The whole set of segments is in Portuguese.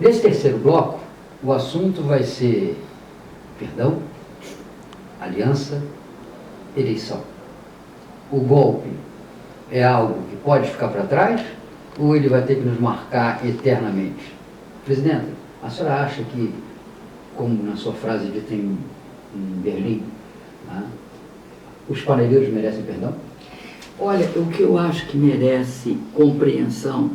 Nesse terceiro bloco, o assunto vai ser perdão, aliança, eleição. O golpe é algo que pode ficar para trás ou ele vai ter que nos marcar eternamente? Presidente, a senhora acha que, como na sua frase dita em Berlim, né, os paneleiros merecem perdão? Olha, o que eu acho que merece compreensão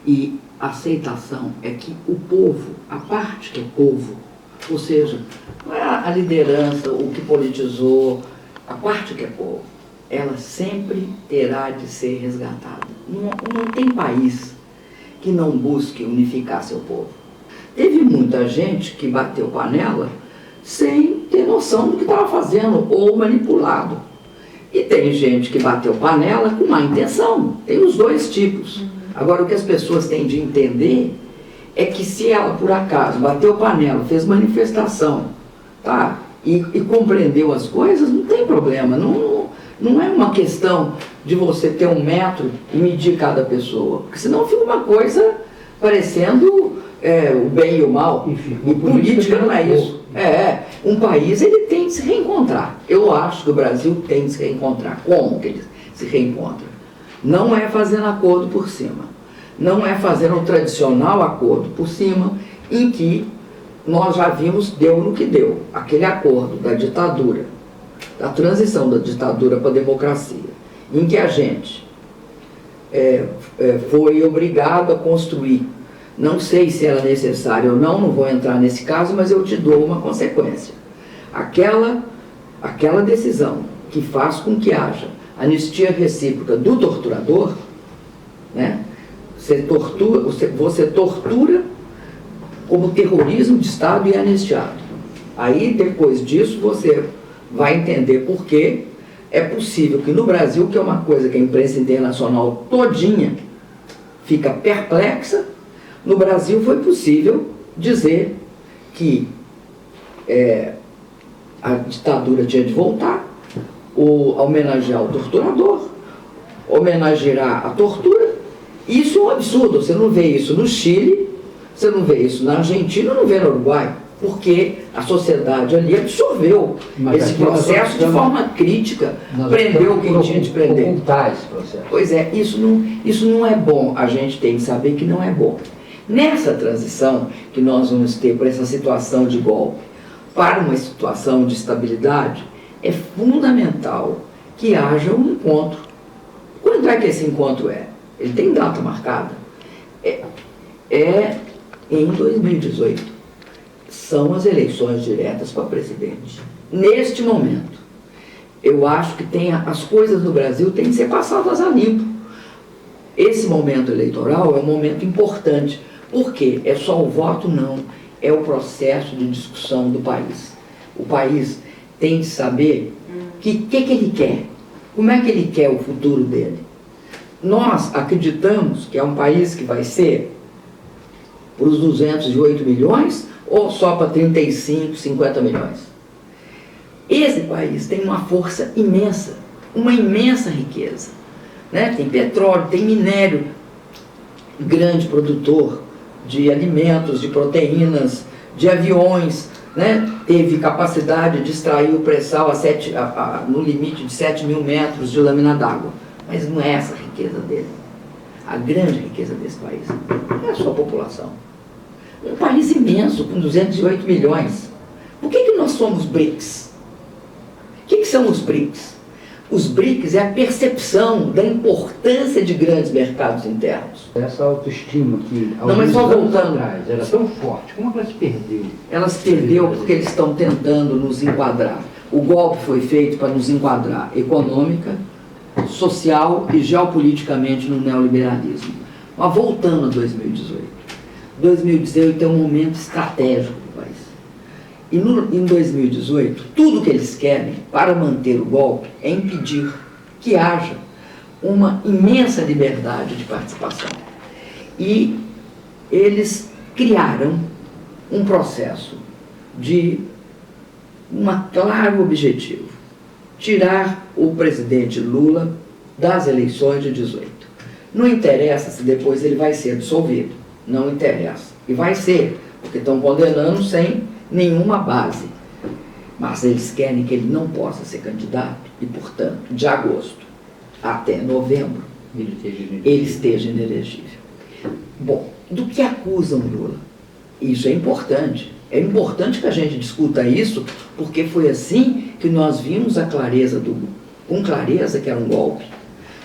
e aceitação é que o povo, a parte que é povo, ou seja, não é a liderança, o que politizou, a parte que é povo, ela sempre terá de ser resgatada. Não tem país que não busque unificar seu povo. Teve muita gente que bateu panela sem ter noção do que estava fazendo ou manipulado. E tem gente que bateu panela com má intenção. Tem os dois tipos. Agora, o que as pessoas têm de entender é que se ela, por acaso, bateu panela, fez manifestação, tá? E compreendeu as coisas, não tem problema. Não é uma questão de você ter um metro e medir cada pessoa. Porque senão fica uma coisa parecendo o bem e o mal. E política não é isso. Um país ele tem que se reencontrar. Eu acho que o Brasil tem que se reencontrar. Como que ele se reencontra? Não é fazendo acordo por cima. Não é fazendo o tradicional acordo por cima, em que nós já vimos, deu no que deu. Aquele acordo da ditadura, da transição da ditadura para a democracia, em que a gente foi obrigado a construir. Não sei se era necessário ou não vou entrar nesse caso, mas eu te dou uma consequência. Aquela decisão que faz com que haja anistia recíproca do torturador, né? Você tortura como terrorismo de Estado e é anistiado. Aí, depois disso, você vai entender por que é possível que no Brasil, que é uma coisa que a imprensa internacional todinha fica perplexa, no Brasil foi possível dizer que a ditadura tinha de voltar, homenagear o torturador, homenagear a tortura. Isso é um absurdo. Você não vê isso no Chile, você não vê isso na Argentina, não vê no Uruguai, porque a sociedade ali absorveu esse processo de forma crítica, prendeu quem tinha de prender. Esse processo. Pois é, isso não é bom. A gente tem que saber que não é bom. Nessa transição que nós vamos ter por essa situação de golpe para uma situação de estabilidade, é fundamental que haja um encontro. Quando é que esse encontro é? Ele tem data marcada? É em 2018. São as eleições diretas para presidente. Neste momento, eu acho que as coisas no Brasil têm que ser passadas a limpo. Esse momento eleitoral é um momento importante. Por quê? É só o voto? Não. É o processo de discussão do país. O país tem de saber o que ele quer. Como é que ele quer o futuro dele? Nós acreditamos que é um país que vai ser para os 208 milhões ou só para 35, 50 milhões? Esse país tem uma força imensa, uma imensa riqueza, né? Tem petróleo, tem minério, grande produtor de alimentos, de proteínas, de aviões, né? Teve capacidade de extrair o pré-sal no limite de 7 mil metros de lâmina d'água. Mas não é essa a riqueza dele. A grande riqueza desse país é a sua população. Um país imenso, com 208 milhões. Por que nós somos BRICS? O que são os BRICS? Os BRICS é a percepção da importância de grandes mercados internos. Essa autoestima que, não, mas só voltando atrás, era tão forte, como ela se perdeu? Ela se perdeu porque eles estão tentando nos enquadrar. O golpe foi feito para nos enquadrar econômica, social e geopoliticamente no neoliberalismo. Mas voltando a 2018. 2018 é um momento estratégico do país. E em 2018, tudo que eles querem para manter o golpe é impedir que haja uma imensa liberdade de participação. E eles criaram um processo de um claro objetivo: tirar o presidente Lula das eleições de 18. Não interessa se depois ele vai ser dissolvido, não interessa. E vai ser, porque estão condenando sem nenhuma base. Mas eles querem que ele não possa ser candidato e, portanto, de agosto até novembro, ele esteja inelegível. Bom, do que acusam Lula? Isso é importante. É importante que a gente discuta isso, porque foi assim que nós vimos com clareza que era um golpe.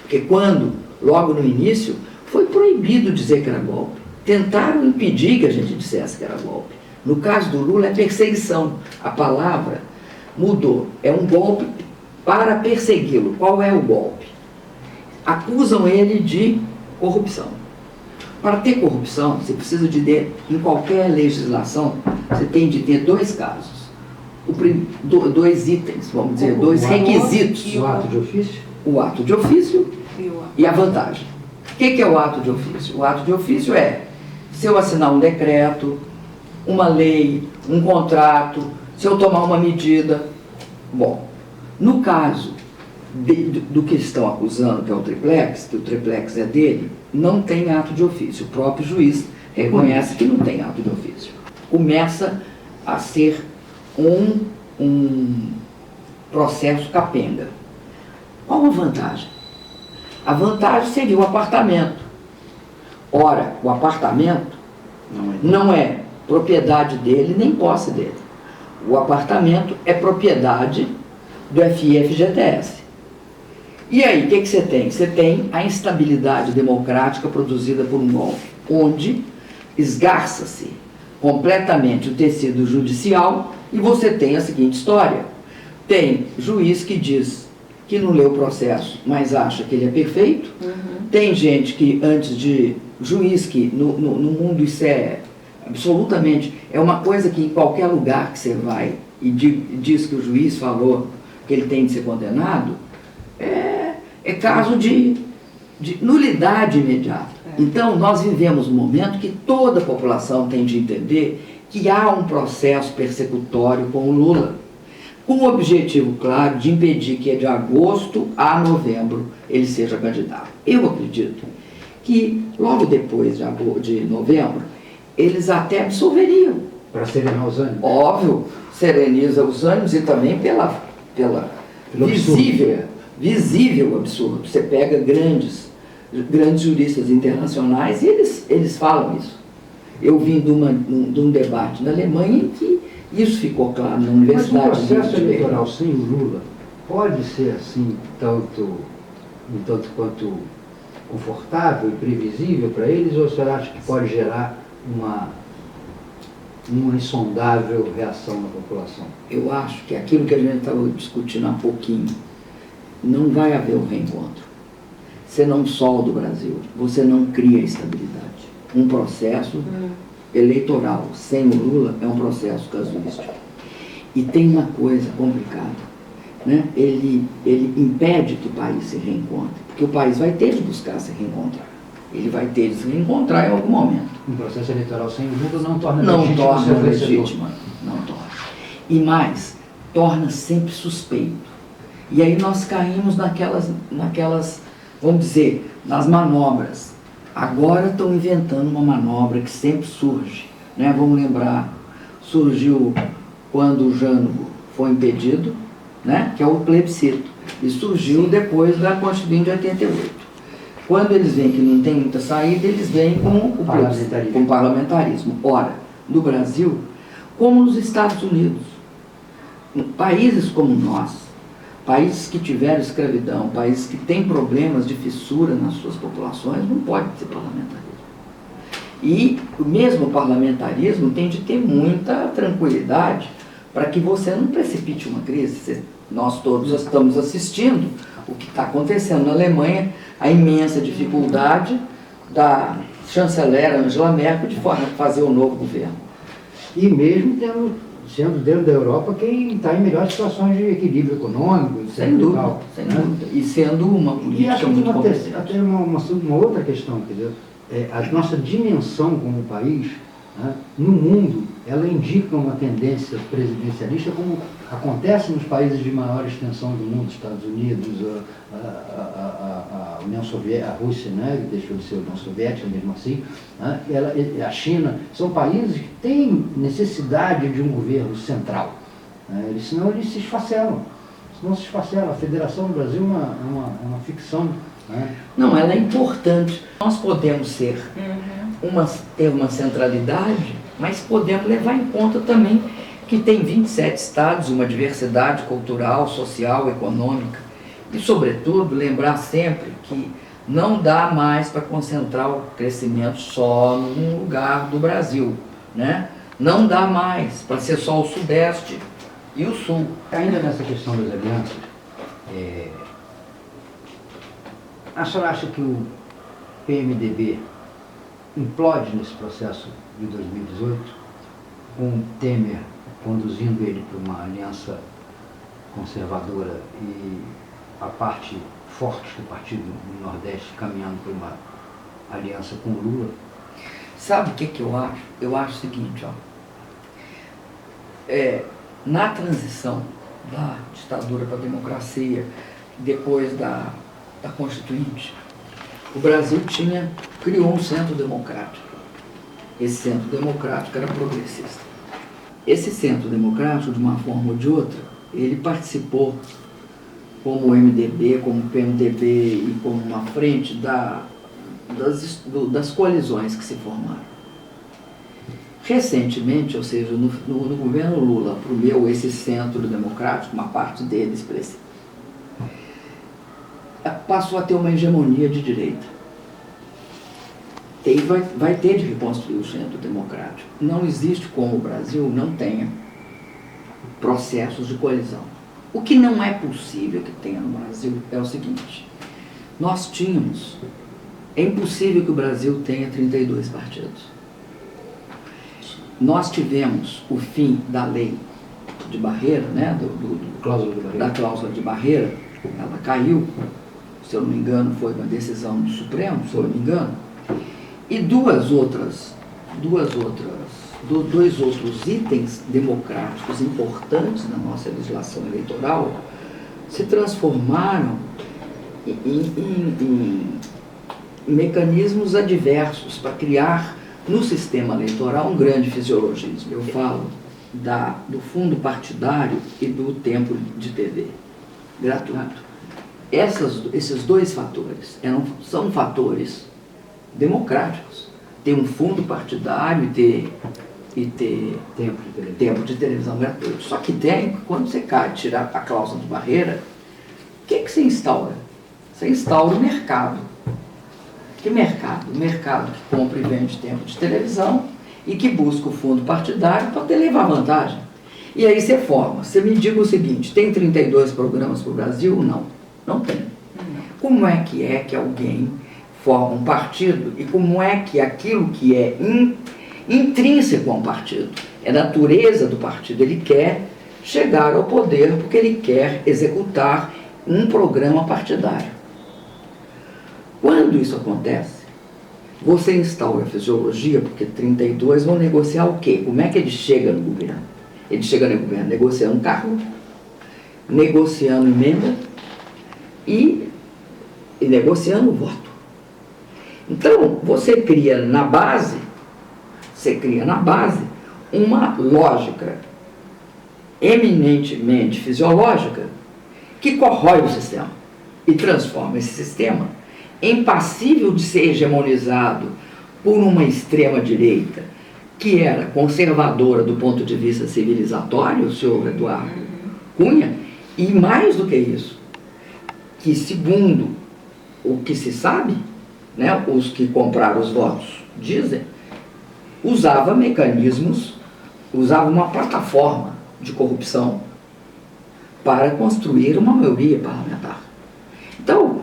Porque quando, logo no início, foi proibido dizer que era golpe. Tentaram impedir que a gente dissesse que era golpe. No caso do Lula é perseguição. A palavra mudou. É um golpe para persegui-lo. Qual é o golpe? Acusam ele de corrupção. Para ter corrupção, você precisa em qualquer legislação, você tem de ter dois casos. Dois itens, vamos dizer, dois requisitos. O ato de ofício? O ato de ofício e a vantagem. O que é o ato de ofício? O ato de ofício é, se eu assinar um decreto, uma lei, um contrato, se eu tomar uma medida. Bom, no caso do que estão acusando, que é o triplex, que o triplex é dele, não tem ato de ofício. O próprio juiz reconhece que não tem ato de ofício. Começa a ser um processo capenga. Qual a vantagem? A vantagem seria o apartamento. Ora, o apartamento não é propriedade dele nem posse dele. O apartamento é propriedade do FIFGTS. E aí, o que você tem? Você tem a instabilidade democrática produzida por um golpe, onde esgarça-se completamente o tecido judicial e você tem a seguinte história. Tem juiz que diz que não leu o processo, mas acha que ele é perfeito. Tem gente que, antes de juiz, que no mundo isso é absolutamente, é uma coisa que em qualquer lugar que você vai e diz que o juiz falou que ele tem de ser condenado, é caso de nulidade imediata. Então, nós vivemos um momento que toda a população tem de entender que há um processo persecutório com o Lula, com o objetivo claro de impedir que de agosto a novembro ele seja candidato. Eu acredito que logo depois de novembro, eles até absolveriam. Para serenar os ânimos? Óbvio, sereniza os ânimos e também pela visível absurdo. Você pega grandes juristas internacionais e eles falam isso. Eu vim de um debate na Alemanha em que isso ficou claro na Universidade. Mas o processo eleitoral sem o Lula pode ser assim, um tanto quanto confortável e previsível para eles, ou você acha que pode gerar uma insondável reação na população? Eu acho que aquilo que a gente estava discutindo há pouquinho, não vai haver um reencontro. Você não solda o Brasil, você não cria estabilidade. Um processo eleitoral sem o Lula é um processo casuístico. E tem uma coisa complicada, né? Ele impede que o país se reencontre, porque o país vai ter de buscar se reencontrar. Ele vai ter de se reencontrar em algum momento. Um processo eleitoral sem o Lula não torna legítimo. Não torna. E mais, torna sempre suspeito. E aí nós caímos naquelas, vamos dizer, nas manobras. Agora estão inventando uma manobra que sempre surge, né? Vamos lembrar, surgiu quando o Jango foi impedido, né? Que é o plebiscito, e surgiu depois da Constituinte de 88. Quando eles veem que não tem muita saída, eles vêm com o parlamentarismo. Ora, no Brasil, como nos Estados Unidos, países como nós, países que tiveram escravidão, países que têm problemas de fissura nas suas populações, não pode ter parlamentarismo. E o mesmo parlamentarismo tem de ter muita tranquilidade para que você não precipite uma crise. Nós todos estamos assistindo o que está acontecendo na Alemanha, a imensa dificuldade da chanceler Angela Merkel de fazer um novo governo. E mesmo sendo dentro da Europa quem está em melhores situações de equilíbrio econômico, sem dúvida, sem dúvida. E sendo uma política muito competente. Até uma outra questão, quer dizer, a nossa dimensão como país né, no mundo, ela indica uma tendência presidencialista, como acontece nos países de maior extensão do mundo, Estados Unidos, a União Soviética, a Rússia, né, deixou de ser a União Soviética, mesmo assim, né, a China, são países que têm necessidade de um governo central, né, senão eles se esfacelam. A Federação do Brasil é uma ficção. Né? Não, ela é importante. Nós podemos ter uma centralidade, mas podemos levar em conta também que tem 27 estados, uma diversidade cultural, social, econômica. E, sobretudo, lembrar sempre que não dá mais para concentrar o crescimento só num lugar do Brasil, né? Não dá mais para ser só o Sudeste e o Sul. Ainda nessa questão das alianças, a senhora acha que o PMDB implode nesse processo de 2018, com o Temer conduzindo ele para uma aliança conservadora e a parte forte do partido do Nordeste caminhando para uma aliança com o Lula? Sabe o que eu acho? Eu acho o seguinte, ó. Na transição da ditadura para a democracia, depois da Constituinte, o Brasil criou um centro democrático. Esse centro democrático era progressista. Esse centro democrático, de uma forma ou de outra, ele participou como o MDB, como o PMDB e como uma frente das coalizões que se formaram. Recentemente, ou seja, no governo Lula, esse centro democrático, uma parte dele expressiva, passou a ter uma hegemonia de direita. Vai ter de reconstruir o centro democrático. Não existe como o Brasil não tenha processos de coalizão. O que não é possível que tenha no Brasil é o seguinte: é impossível que o Brasil tenha 32 partidos. Nós tivemos o fim da lei de barreira, né, da cláusula de barreira, ela caiu, se eu não me engano, foi uma decisão do Supremo, se eu não me engano, e dois outros itens democráticos importantes na nossa legislação eleitoral se transformaram em mecanismos adversos para criar no sistema eleitoral um grande fisiologismo. Eu falo do fundo partidário e do tempo de TV gratuito. Esses dois fatores são fatores democráticos. Ter um fundo partidário e ter tempo de televisão gratuito. Só que quando você tirar a cláusula de barreira, o que você instaura? Você instaura o mercado. Que mercado? O mercado que compra e vende tempo de televisão e que busca o fundo partidário para levar vantagem. E aí você me diga o seguinte: tem 32 programas para o Brasil? Não, não tem. Como é que alguém forma um partido e como é que aquilo que é intrínseco a um partido, é natureza do partido, ele quer chegar ao poder porque ele quer executar um programa partidário. Quando isso acontece, você instaura a fisiologia, porque 32 vão negociar o quê? Como é que ele chega no governo? Ele chega no governo negociando cargo, negociando emenda e negociando voto. Então, você cria na base uma lógica eminentemente fisiológica que corrói o sistema e transforma esse sistema em passível de ser hegemonizado por uma extrema-direita que era conservadora do ponto de vista civilizatório, o senhor Eduardo Cunha, e mais do que isso, que segundo o que se sabe, né, os que compraram os votos dizem, usava uma plataforma de corrupção para construir uma maioria parlamentar. Então,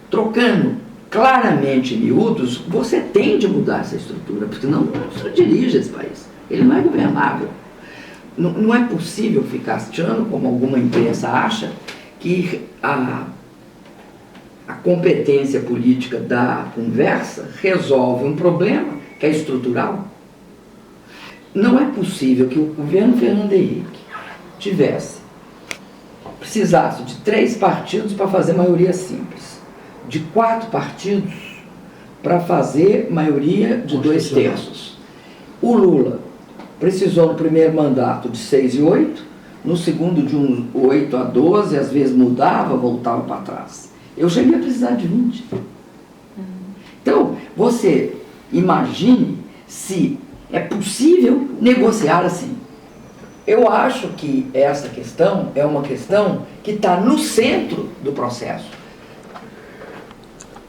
trocando claramente em miúdos, você tem de mudar essa estrutura, porque senão não dirige esse país. Ele não é governável. Não é possível ficar achando, como alguma imprensa acha, que a competência política da conversa resolve um problema que é estrutural. não é possível que o governo Fernando Henrique precisasse de 3 partidos para fazer maioria simples, de 4 partidos para fazer maioria de 2/3. O Lula precisou no primeiro mandato de 6 e 8, no segundo de 8 a 12, às vezes mudava, voltava para trás. Eu cheguei a precisar de 20. Então, você imagine se é possível negociar assim. Eu acho que essa questão é uma questão que está no centro do processo.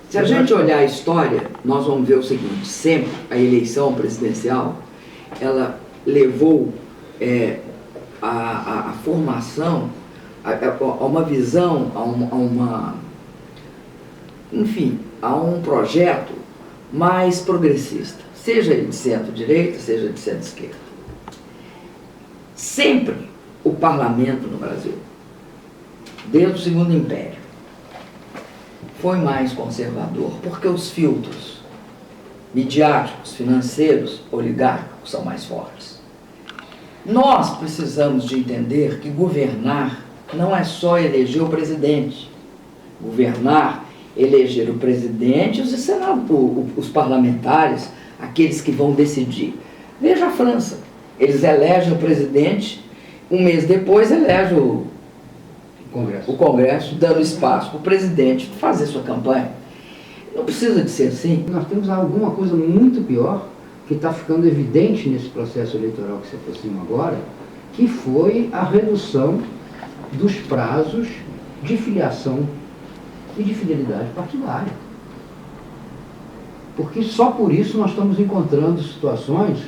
Se a gente olhar a história, nós vamos ver o seguinte: sempre a eleição presidencial, ela levou a formação, a uma visão, a um projeto mais progressista, seja ele de centro-direita, seja de centro-esquerda. Sempre o parlamento no Brasil, desde o Segundo Império, foi mais conservador, porque os filtros midiáticos, financeiros, oligárquicos são mais fortes. Nós precisamos de entender que governar não é só eleger o presidente. Governar, eleger o presidente e os parlamentares, aqueles que vão decidir. Veja a França, eles elegem o presidente, um mês depois elegem o Congresso, dando espaço para o presidente fazer sua campanha. Não precisa de ser assim. Nós temos alguma coisa muito pior que está ficando evidente nesse processo eleitoral que se aproxima agora, que foi a redução dos prazos de filiação e de fidelidade partidária. Porque só por isso nós estamos encontrando situações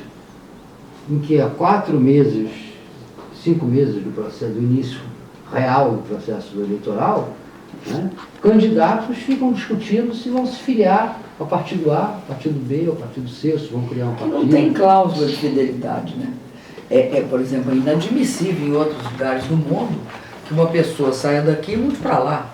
em que há 4 meses, 5 meses do processo, do início real do processo eleitoral, né, candidatos ficam discutindo se vão se filiar ao partido A, ao partido B, ao partido C, se vão criar um partido. Não tem cláusula de fidelidade, né? Por exemplo, inadmissível em outros lugares do mundo que uma pessoa saia daqui e mude para lá.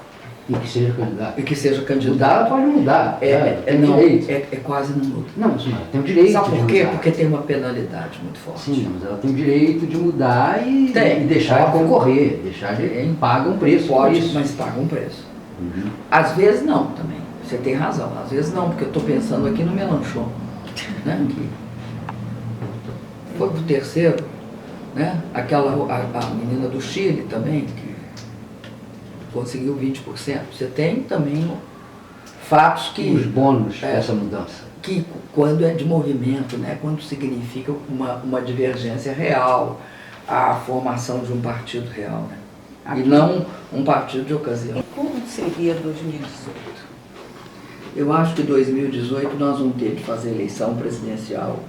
E que seja candidato. E que seja candidato. Mudar pode mudar. É quase não muda. Não, mas ela tem o direito. Sabe por quê? Mudar. Porque tem uma penalidade muito forte. Sim, mas ela tem o direito de mudar e deixar Óbvio. Concorrer, deixar de paga um preço. Pode, por isso. mas paga um preço. Uhum. Às vezes não também. Você tem razão. Às vezes não, porque eu estou pensando aqui no Melanchon, né? Que foi pro terceiro, né? A menina do Chile também, que conseguiu 20%. Você tem também fatos que... Os bônus dessa mudança. Que quando é de movimento, né? Quando significa uma divergência real, a formação de um partido real, né? E não um partido de ocasião. Como seria 2018? Eu acho que 2018 nós vamos ter de fazer eleição presidencial.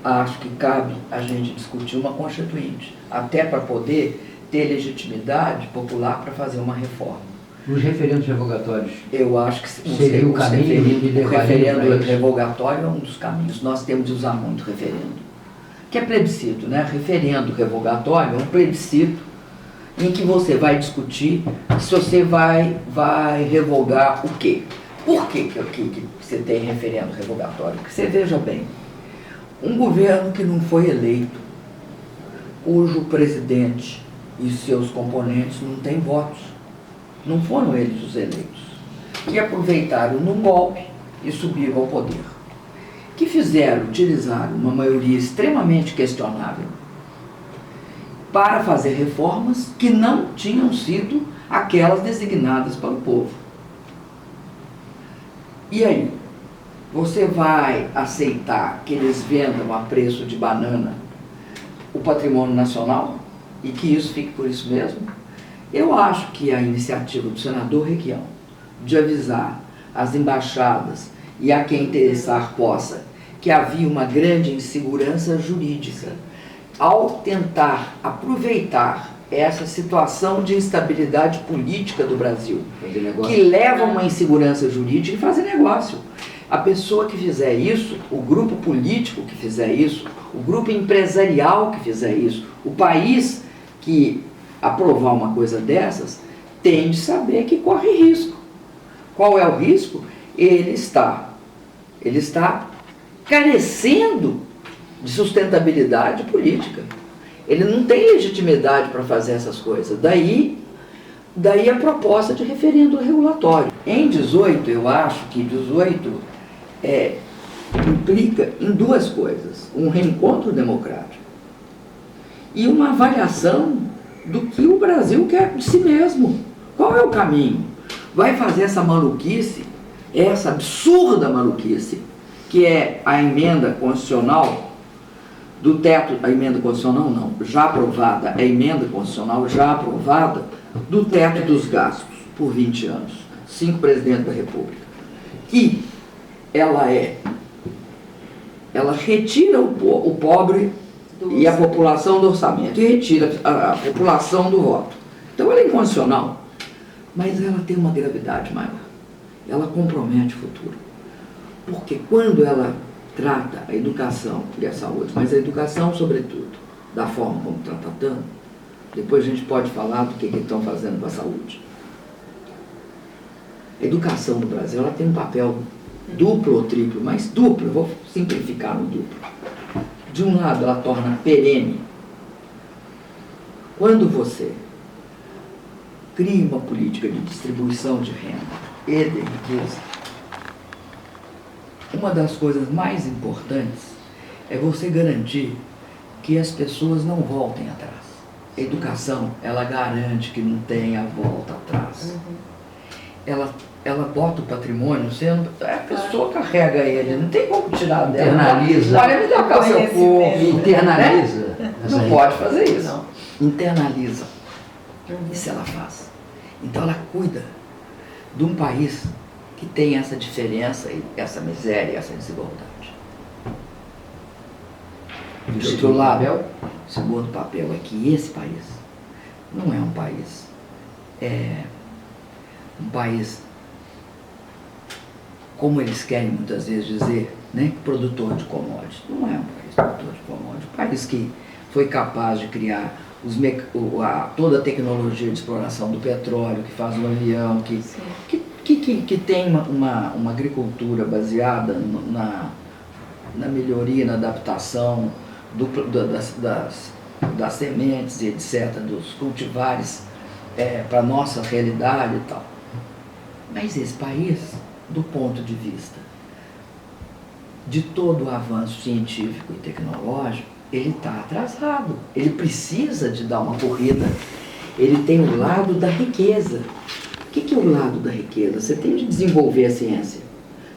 Acho que cabe a gente discutir uma constituinte, até para poder ter legitimidade popular para fazer uma reforma. Os referendos revogatórios. Eu acho que seria o caminho de o referendo revogatório é um dos caminhos. Nós temos de usar muito referendo. Que é plebiscito, né? Referendo revogatório é um plebiscito em que você vai discutir se você vai revogar o quê. Por que você tem referendo revogatório? Porque você veja bem, um governo que não foi eleito, cujo presidente e seus componentes não têm votos, não foram eles os eleitos, que aproveitaram num golpe e subiram ao poder, que utilizaram uma maioria extremamente questionável para fazer reformas que não tinham sido aquelas designadas pelo povo. E aí, você vai aceitar que eles vendam a preço de banana o patrimônio nacional e que isso fique por isso mesmo? Eu acho que a iniciativa do senador Requião de avisar as embaixadas e a quem interessar possa que havia uma grande insegurança jurídica ao tentar aproveitar essa situação de instabilidade política do Brasil, que leva a uma insegurança jurídica e fazer negócio. A pessoa que fizer isso, o grupo político que fizer isso, o grupo empresarial que fizer isso, o país que aprovar uma coisa dessas, tem de saber que corre risco. Qual é o risco? Ele está carecendo de sustentabilidade política. Ele não tem legitimidade para fazer essas coisas. Daí a proposta de referendo regulatório. Em 18, eu acho que 18 implica em duas coisas: um reencontro democrático e uma avaliação do que o Brasil quer de si mesmo. Qual é o caminho? Vai fazer essa maluquice, essa absurda maluquice, que é a emenda constitucional do teto, a emenda constitucional não, já aprovada, a emenda constitucional já aprovada do teto dos gastos por 20 anos, 5 presidentes da República, que ela retira o pobre e a população do orçamento, e retira a população do voto. Então ela é inconstitucional, mas ela tem uma gravidade maior, ela compromete o futuro, porque quando ela trata a educação e a saúde, mas a educação sobretudo, da forma como está tratando, depois a gente pode falar do que estão fazendo com a saúde. A educação no Brasil, ela tem um papel duplo ou triplo, mas duplo, eu vou simplificar no duplo. De um lado, ela torna perene. Quando você cria uma política de distribuição de renda e de riqueza, uma das coisas mais importantes é você garantir que as pessoas não voltem atrás. A educação, ela garante que não tenha volta atrás. Ela bota o patrimônio sendo... A pessoa carrega ele, não tem como tirar dela. Internaliza. Olha, me dá cá o seu corpo. Internaliza. Né? Não pode fazer isso. Não. Internaliza. Isso ela faz. Então ela cuida de um país que tem essa diferença, essa miséria, essa desigualdade. Do outro lado, o segundo papel é que esse país não é um país, como eles querem muitas vezes dizer, né, produtor de commodities. Não é um país produtor de commodities. Um país que foi capaz de criar toda a tecnologia de exploração do petróleo, que faz o avião, que tem uma agricultura baseada na melhoria, na adaptação das sementes, etc., dos cultivares para a nossa realidade e tal. Mas esse país, do ponto de vista de todo o avanço científico e tecnológico, ele está atrasado. Ele precisa de dar uma corrida. Ele tem o lado da riqueza. O que é o lado da riqueza? Você tem de desenvolver a ciência.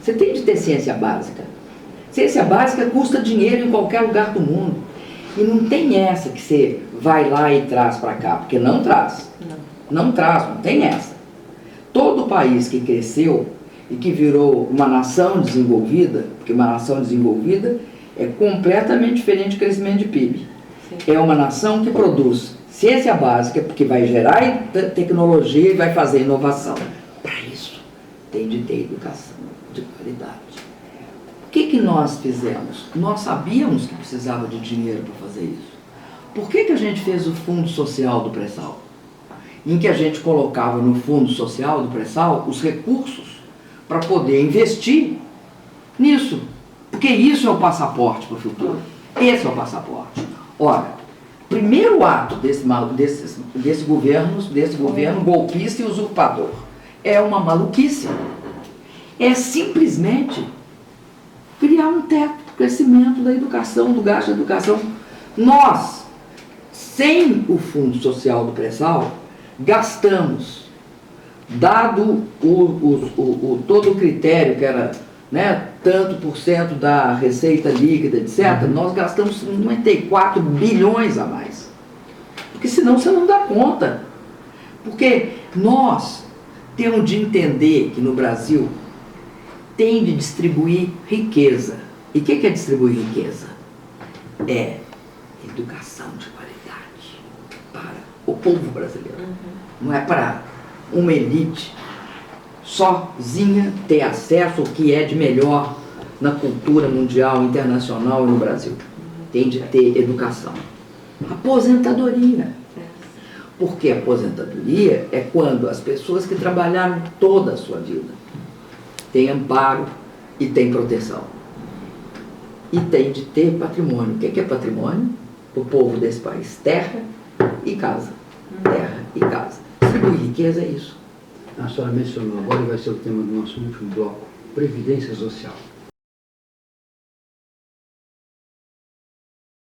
Você tem de ter ciência básica. Ciência básica custa dinheiro em qualquer lugar do mundo. E não tem essa que você vai lá e traz para cá, porque não traz. Não traz, não tem essa. Todo país que cresceu e que virou uma nação desenvolvida, porque uma nação desenvolvida é completamente diferente do crescimento de PIB. Sim. É uma nação que produz ciência básica, porque vai gerar tecnologia e vai fazer inovação. Para isso, tem de ter educação de qualidade. O que nós fizemos? Nós sabíamos que precisava de dinheiro para fazer isso. Por que a gente fez o Fundo Social do Pré-Sal? Em que a gente colocava no Fundo Social do Pré-Sal os recursos para poder investir nisso. Porque isso é o passaporte para o futuro. Esse é o passaporte. Ora, primeiro ato desse governo golpista e usurpador é uma maluquice. É simplesmente criar um teto de crescimento da educação, do gasto da educação. Nós, sem o Fundo Social do Pré-Sal, gastamos, dado todo o critério que era, né, tanto por cento da receita líquida, etc., nós gastamos 54 bilhões a mais. Porque senão você não dá conta. Porque nós temos de entender que no Brasil tem de distribuir riqueza. E o que é distribuir riqueza? É educação de qualidade para o povo brasileiro. Não é para uma elite sozinha ter acesso ao que é de melhor na cultura mundial, internacional e no Brasil. Tem de ter educação. Aposentadoria. Porque aposentadoria é quando as pessoas que trabalharam toda a sua vida têm amparo e têm proteção. e tem de ter patrimônio. O que é patrimônio? O povo desse país: terra e casa. Terra e casa. Distribuir riqueza é isso. A senhora mencionou agora e vai ser o tema do nosso último bloco: Previdência Social.